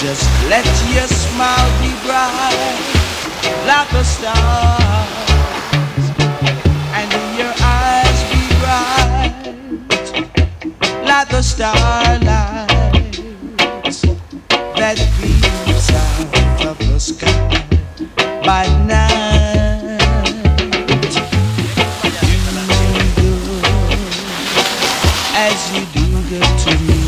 Just let your smile be bright like a star, and your eyes be bright like the starlight that beams out of the sky by night. You do as you do good to me.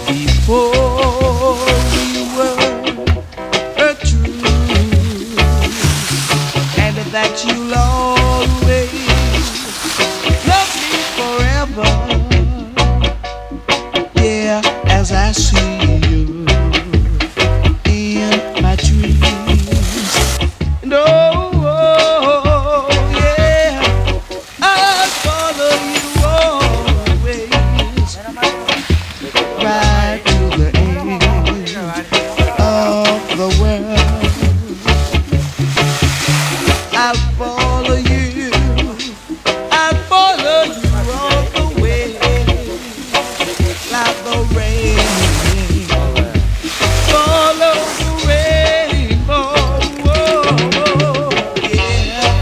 Before we were true, and that you'll always love me forever. Yeah, as I see you in my dreams. And oh, yeah, I'll follow you always, right to the end of the world. I'll follow you, I'll follow you all the way, like the rain. Follow the rainbow, oh, yeah.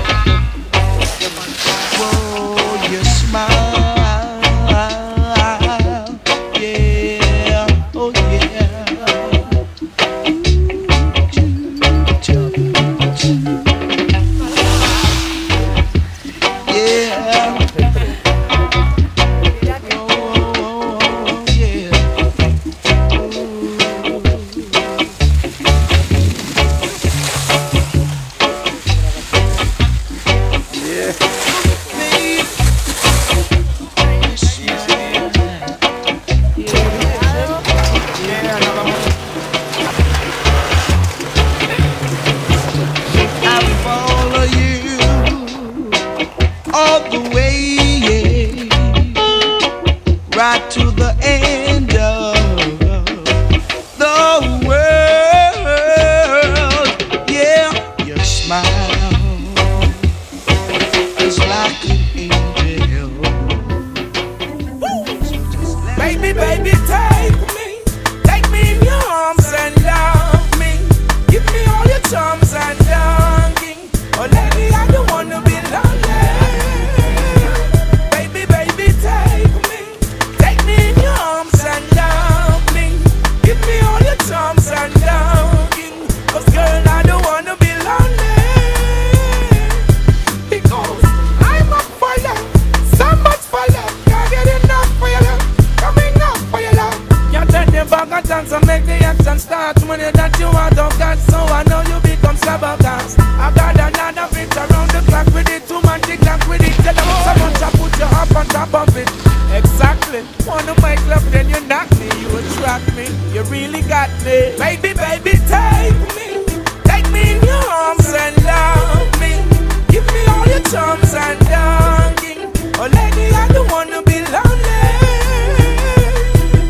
Oh, your smile, yeah, oh yeah. Yeah. Oh, yeah. I follow you all the way, right to the end of the world. Yeah, your smile is like an angel. Baby, baby, take me in your arms and love me. Give me all your charms and longing. Oh, lady, I don't wanna be lonely. Baby, baby, take me in your arms and love me. Give me all your charms and longing. 'Cause girl, I don't wanna be lonely. Because I'm up for love, so much for love. Can't get enough for your love, coming up for your love. Can't turn your back and dance and make the action start. Money that you want, oh God, so I know you become saboteurs. I got another bit around the clock with it, too much clock with it. Tell them so much I put you up on top of it. Exactly. Wanna make love, then you knock me, you attract me, you really got me. Baby, baby, take me in your arms and love me. Give me all your charms and longing. Oh lady, I don't wanna be lonely.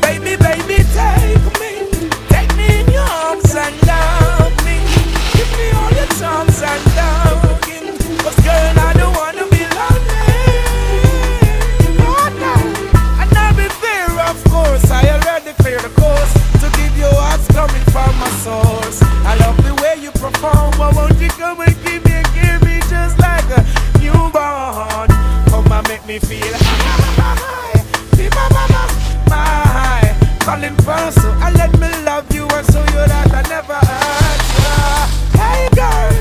Baby, baby, take me in your arms and love me. Give me all your charms and longing. 'Cause girl, I don't wanna be lonely. Oh no, and I'll be fair, of course. I already clear the course to give you what's coming from my source. I love the way you perform. Why won't you come and give me just like a newborn? Come and make me feel high, feel my calling person. And let me love you and show you that I never hurt you. Hey girl,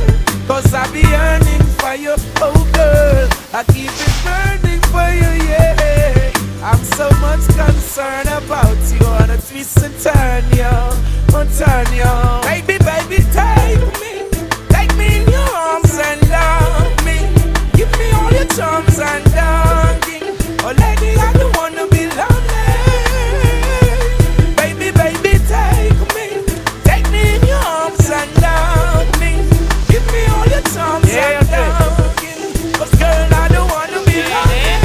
'cause I be yearning for you. Oh girl, I keep it burning for you, yeah. I'm so much concerned about you. I wanna twist and turn you, turn you. Baby, baby, take me in your arms and love me. Give me all your charms and longing. Oh lady, I don't wanna be lonely. Baby, baby, take me in your arms and love me. Give me all your charms and longing. 'Cause girl, I don't wanna be lonely.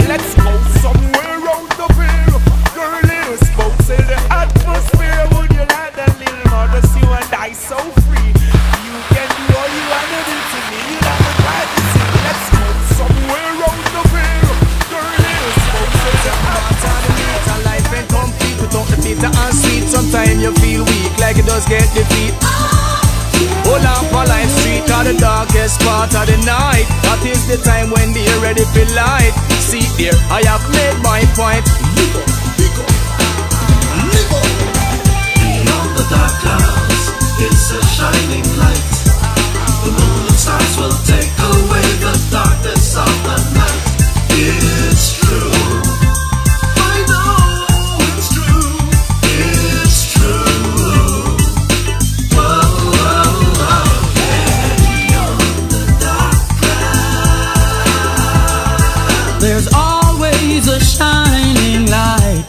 Let's go somewhere out of here. Girl, just get defeat. Hold on for life street are the darkest part of the night. That is the time when they're ready for light. See there, I have made my point. Beyond the dark clouds, it's a shining light. The moon and stars will take away the darkness of the night. It's true. I know it's true. It's true. Whoa, whoa, whoa. Beyond the dark clouds, there's always a shining light.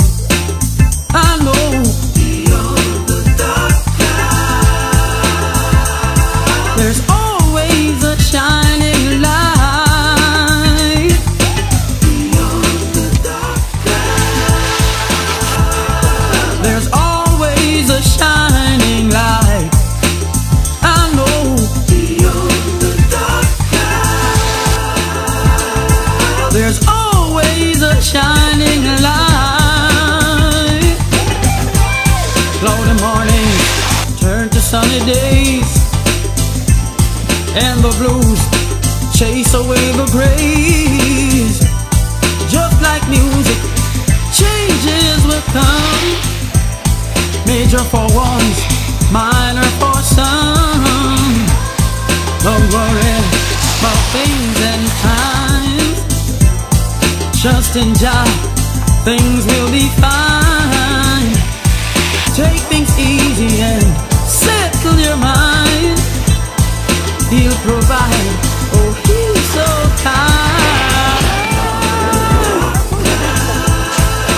I know. beyond the dark clouds, There's always a shining light. beyond the dark clouds, There's always a shining light. I know. beyond the dark clouds, There's always a shining light. Cloudy mornings turn to sunny days, and the blues chase away the grays. Just like music, changes will come. Major for ones, minor for some. Don't worry about things and times. Just enjoy, things will be fine. Take things easy and settle your mind. He'll provide, oh he's so kind.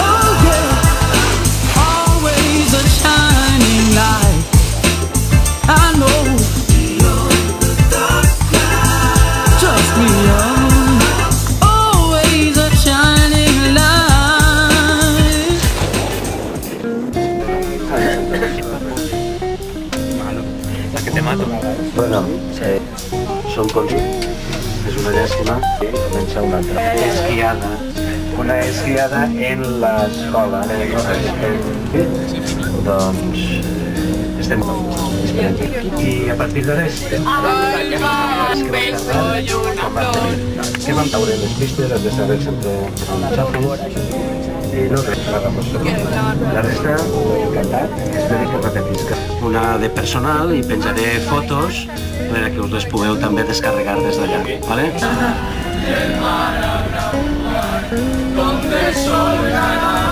Oh yeah, always a shining light. I know, beyond the dark clouds, just me young, always a shining light. Bueno, som conscients. És una llàstima i comença una altra. Esquiada. Una esquiada en l'escola. Doncs estem esperant. I a partir d'ara que vam taure les pistes, les de saber sempre amb xafos i no res, la resta encantat, espero que repetisca. Una de personal i penjaré fotos perquè us les pugueu també descarregar des d'allà, vale? donde el sol gana.